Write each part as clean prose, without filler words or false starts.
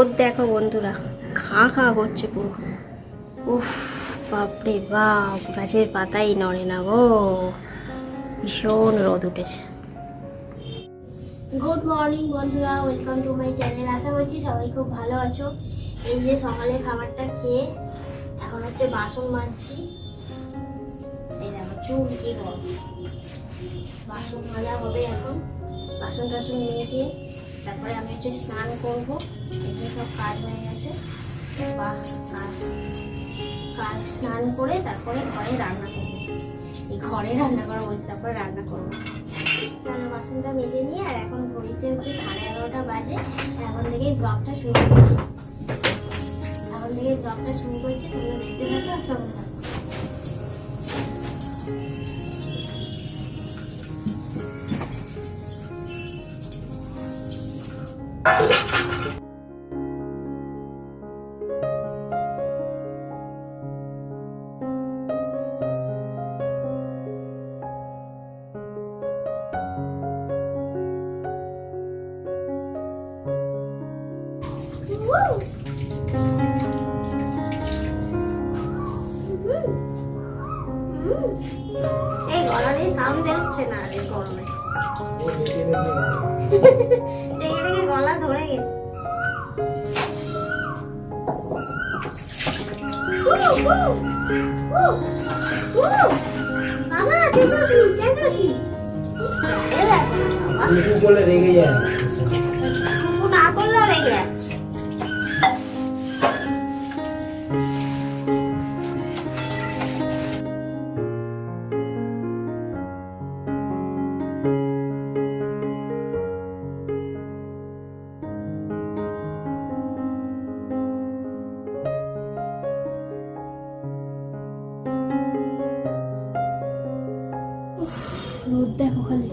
রোদ দেখো বন্ধুরা, খা খা করছে পুরো। উফ, বাপরে বাপ, গাছের পাতাই নড়ে না গো, ভীষণ রোদ উঠেছে। গুড মর্নিং বন্ধুরা, ওয়েলকাম টু মাই চ্যানেল। আশা করছি সবাই খুব ভালো আছো। এই যে সকালে খাবারটা খেয়ে এখন হচ্ছে বাসন মাজছি। এই দেখো চুল কি গরম, বাসন মাজা হবে এখন। বাসন টাসন মেজে তারপরে আমি হচ্ছে স্নান করবো। এটা সব কাজ হয়ে গেছে, স্নান করে তারপরে ঘরে রান্না করবো। এই ঘরে রান্না করা বলছি, তারপরে রান্না করবো। চলো বাসনটা মেজে নিয়ে, আর এখন ঘড়িতে হচ্ছে 11:30 বাজে। এখন থেকেই ব্লগটা শুরু করছি, তোমরা দেখতে থাকো আর সঙ্গে থাকো। এই গলা দিয়ে সাউন্ড বেরোচ্ছে না রে গরমে, দেখে গলা ধরে গেছে। বাবা চেঁচাসনি বলে রেগে যায়, না করলেও রেগে যাচ্ছে। রোদ দেখো খালি।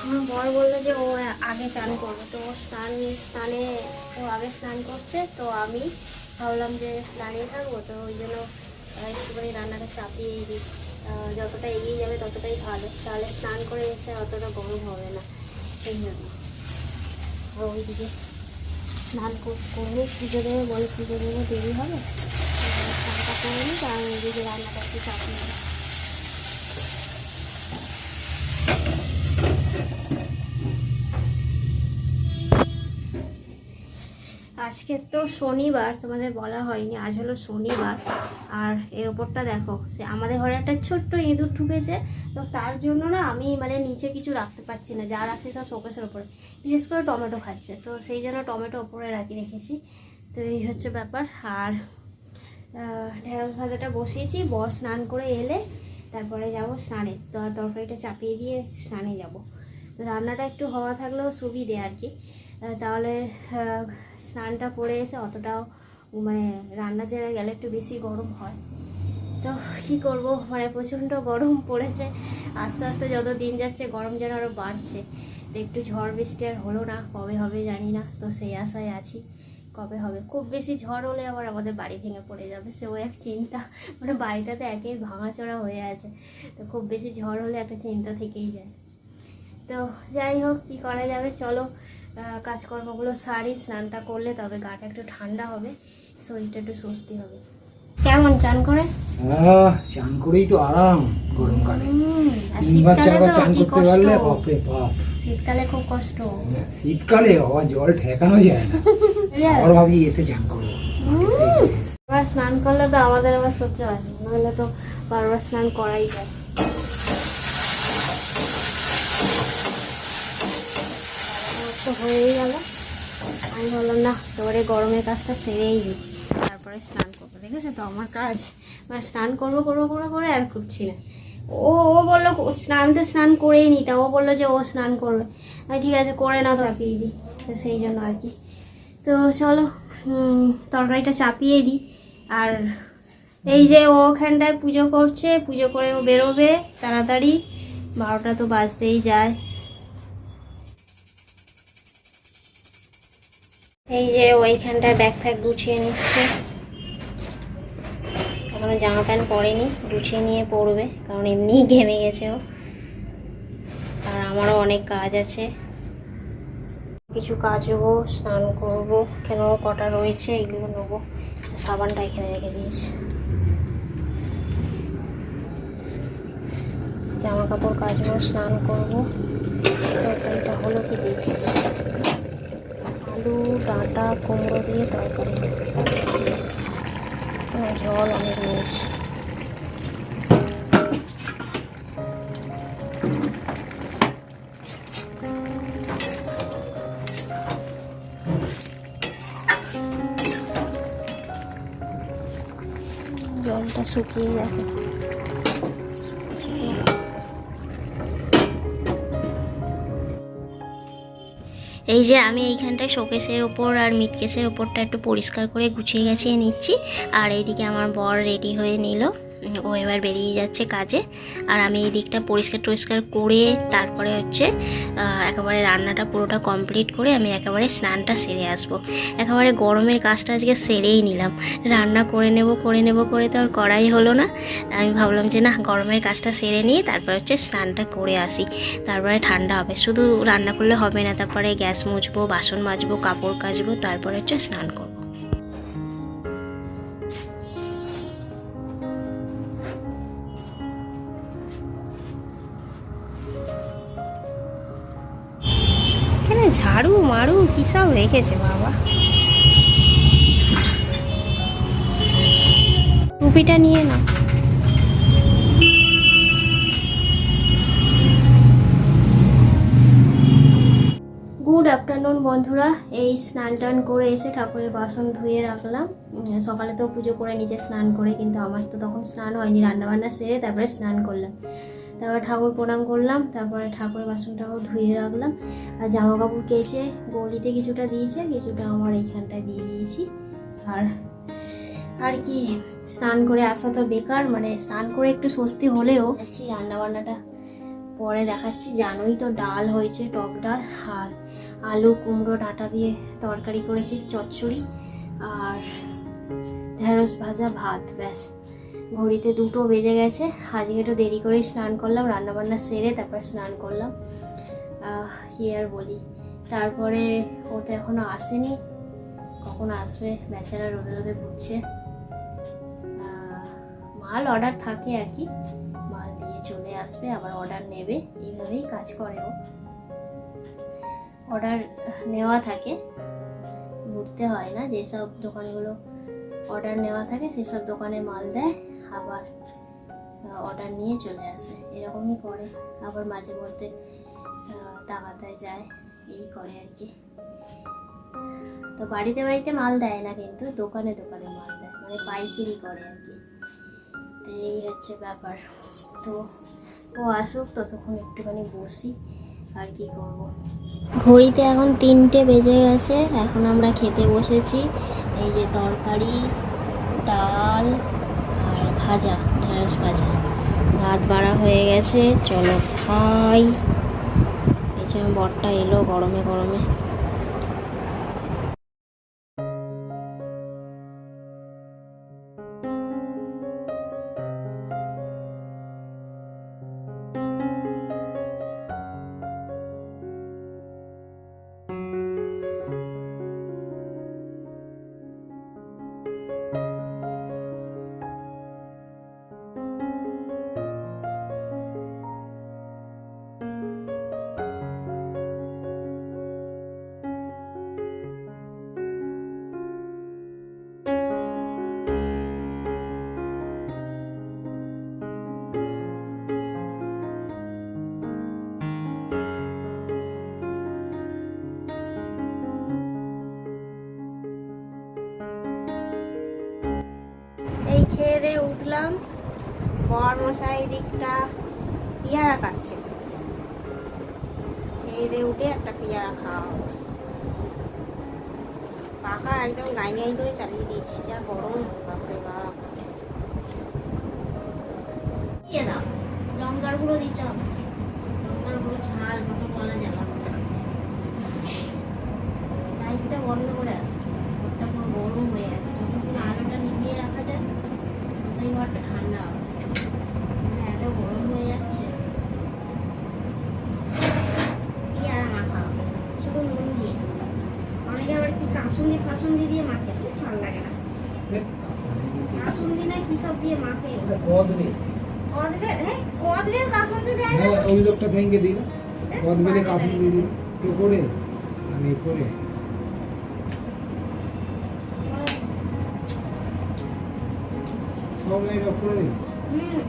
আমার বর বললো যে ও আগে স্নান করবো, তো স্নানে ও আগে স্নান করছে, তো আমি ভাবলাম যে দাঁড়িয়ে থাকবো, তো ওই জন্য একটুখানি রান্নাটা চাপিয়ে দিই। যতটা এগিয়ে যাবে ততটাই ভালো, তাহলে স্নান করে এসে অতটা গরম হবে না। সেই জন্য ওইদিকে স্নান করবো, পুজো দেবে বলে, পুজো দেবো দেরি হবে, স্নানটা করে নিই, আর ওইদিকে রান্নাটা একটু চাপিয়ে দিই। আজকে তো শনিবার, তোমাদের বলা হয়নি, আজ হলো শনিবার। আর এর ওপরটা দেখো, সে আমাদের ঘরে একটা ছোট্ট ইঁদুর ঢুকেছে, তো তার জন্য না আমি নিচে কিছু রাখতে পারছি না, যা রাখছি সব শোকেসের ওপরে। বিশেষ করে টমেটো খাচ্ছে, তো সেই জন্য টমেটো ওপরে রেখেছি। তো এই হচ্ছে ব্যাপার। আর ঢেঁড়স ভাজাটা বসিয়েছি, বর স্নান করে এলে তারপরে যাব স্নানে, তো তরকারিটা চাপিয়ে দিয়ে স্নানে যাব। তো রান্নাটা একটু হওয়া থাকলেও সুবিধে আর কি, তাহলে স্নানটা করে এসে অতটাও রান্না জায়গায় গেলে একটু বেশি গরম হয়। তো কি করব, প্রচণ্ড গরম পড়েছে। আস্তে আস্তে যত দিন যাচ্ছে গরম যেন আরও বাড়ছে। তো একটু ঝড় বৃষ্টি আর হলো না, কবে হবে জানি না, তো সেই আশায় আছি কবে হবে। খুব বেশি ঝড় হলে আবার আমাদের বাড়ি ভেঙে পড়ে যাবে, সেও এক চিন্তা। বাড়িটাতে একেই ভাঙাচোরা হয়ে আছে, তো খুব বেশি ঝড় হলে একটা চিন্তা থেকেই যায়। তো যাই হোক, কি করা যাবে, চলো কাজকর্মগুলো সারি। স্নানটা করলে তবে গাটা একটু ঠান্ডা হবে, শরীরটা একটু স্বস্তি হবে। কেমন চান করে? চান করেই তো আরাম গরমকালে। শীতকালে খুব কষ্ট। শীতকালে জল ঠেকানো যায় না, আবার ভাবছি এসে চান করবো। আবার স্নান করলে তো আমাদের আবার সহ্য হয় না, নাহলে তো বারবার স্নান করাই যায়। হয়েই গেল, আমি বললাম না তোমার এই গরমের কাজটা সেরেই দিই, তারপরে স্নান করবো। দেখেছো তো আমার কাজ, স্নান করবো করে আর করছি না, ও বললো আমি তো স্নান করেই নিতাম, ও বললো যে ও স্নান করবে। আমি ঠিক আছে করে নাও, চাপিয়ে দিই। তো সেই জন্য আর কি। তো চলো তরকারিটা চাপিয়ে দিই। আর এই যে ও ওখানটায় পুজো করছে, পুজো করে ও বেরোবে তাড়াতাড়ি, 12টা তো বাজতেই যায়। এই যে ওইখানটায় ব্যাগ ফ্যাগ গুছিয়ে নিচ্ছে, এখনো জামা প্যান্ট পরেনি, গুছিয়ে নিয়ে পরবে, কারণ এমনিই ঘেমে গেছে ও। আর আমারও অনেক কাজ আছে, কিছু কাচবো, স্নান করবো, কেন কটা রয়েছে এগুলো নেবো। সাবানটা এখানে রেখে দিয়েছি। জামা কাপড় কাচবো, স্নান করবো। তরকারিটা হলো কি দেখি, আলু ডাঁটা কুমড়ো দিয়ে তরকারি, জল অনেক নিয়েছি। জলটা শুকিয়ে যাবে। এই যে আমি এইখানটায় শোকেসের ওপর আর মিট কেসের ওপরটা একটু পরিষ্কার করে গুছিয়ে গেছিয়ে নিচ্ছি। আর এইদিকে আমার বর রেডি হয়ে নিল, ও এবার বেরিয়ে যাচ্ছে কাজে। আর আমি এই দিকটা পরিষ্কার টরিষ্কার করে তারপরে হচ্ছে একেবারে রান্নাটা পুরোটা কমপ্লিট করে আমি একেবারে স্নানটা সেরে আসবো। একেবারে গরমের কাজটা আজকে সেরেই নিলাম, রান্না করে নেব করে তো আর করাই হলো না। আমি ভাবলাম যে না, গরমের কাজটা সেরে নিয়ে তারপর হচ্ছে স্নানটা করে আসি, তারপরে ঠান্ডা হবে। শুধু রান্না করলে হবে না, তারপরে গ্যাস মুছবো, বাসন মাজবো, কাপড় কাচবো, তারপরে হচ্ছে স্নান করবো। এখানে ঝাড়ু মারু কি সব রেখেছে বাবা। টুপিটা নিয়ে না। গুড আফটারনুন বন্ধুরা, এই স্নান টান করে এসে ঠাকুরের বাসন ধুয়ে রাখলাম। সকালে তো পুজো করে নিচে স্নান করে, কিন্তু আমার তো তখন স্নান হয়নি, রান্নাবান্না সেরে তারপরে স্নান করলাম। তারপর ঠাকুর প্রণাম করলাম, তারপরে ঠাকুরের বাসনটাও ধুয়ে রাখলাম। আর জামা কাপড় কেচে গলিতে কিছুটা দিয়েছে, কিছুটা আমার এইখানটায় দিয়ে দিয়েছি। আর কি, স্নান করে আসা তো বেকার, মানে স্নান করে একটু স্বস্তি হলেও যাচ্ছি। রান্নাবান্নাটা পরে দেখাচ্ছি। জানোই তো ডাল হয়েছে, টক ডাল, আর আলু কুমড়ো ডাঁটা দিয়ে তরকারি করেছি, চচ্চড়ি, আর ঢেঁড়স ভাজা, ভাত, ব্যাস। ঘড়িতে 2টো বেজে গেছে। আজকে একটু দেরি করেই স্নান করলাম, রান্নাবান্না সেরে তারপর স্নান করলাম। কি আর বলি। তারপরে ও তো এখনো আসেনি, কখন আসবে বেচারা, রোদে রোদে ঘুরছে। মাল অর্ডার থাকে আর কি, মাল দিয়ে চলে আসবে, আবার অর্ডার নেবে, এইভাবেই কাজ করে ও। অর্ডার নেওয়া থাকে, ঘুরতে হয় না। যেসব দোকানগুলো অর্ডার নেওয়া থাকে সেসব দোকানে মাল দেয়, আবার অর্ডার নিয়ে চলে আসে, এরকমই করে। আবার মাঝে মধ্যে তাগাদায় যায়, এই করে আর কি। তো বাড়িতে বাড়িতে মাল দেয় না, কিন্তু দোকানে দোকানে মাল দেয়, মানে পাইকারি করে আর কি। তো এই হচ্ছে ব্যাপার। তো ও আসুক, ততক্ষণ একটুখানি বসি, আর কি করব। ঘড়িতে এখন 3টে বেজে গেছে, এখন আমরা খেতে বসেছি। এই যে তরকারি, ডাল আর ভাজা, ঢেঁড়স ভাজা, ভাত বাড়া হয়ে গেছে, চলো খাই। এই যে বরটা এলো গরমে গরমে। এই খেয়ে দিয়ে উঠলাম, বর মশাই দিকটা পেয়ারা খাচ্ছে, খেয়ে দিয়ে উঠে একটা পেয়ারা খাওয়া হবে। পাখা একদম গাই গাই করে চালিয়ে দিয়েছি, যা গরম বাপরে বাপ। দিয়ে দাও, লঙ্কার গুঁড়ো দিতে হবে, লঙ্কার গুঁড়ো ঝাল মতো বলা যাবে। লাইটটা বন্ধ করে আসছে, ঘরটা পুরো গরম হয়ে আছে, যতক্ষণ আলোটা নিভিয়ে রাখা যায় ততই ঘরটা ঠান্ডা হবে। এত গরম হয়ে যাচ্ছে। পেয়ারা মাখা হবে শুধু নুন দিয়ে, অনেকে আবার কি কাসুন্দি ফাসুন্দি দিয়ে মাখে, খুব ভালো লাগে না। কাসুন্দি না কি সব দিয়ে মাখে, কদবে কদবেল, হ্যাঁ কদবেল কাসুন্দি দেয় না। হ্যাঁ ওই লোকটা থ্যাংকে দিল কদবেলে কাসুন দিয়ে দিল তো করে মানে করে সব লাইন অফ করে দিল। হুম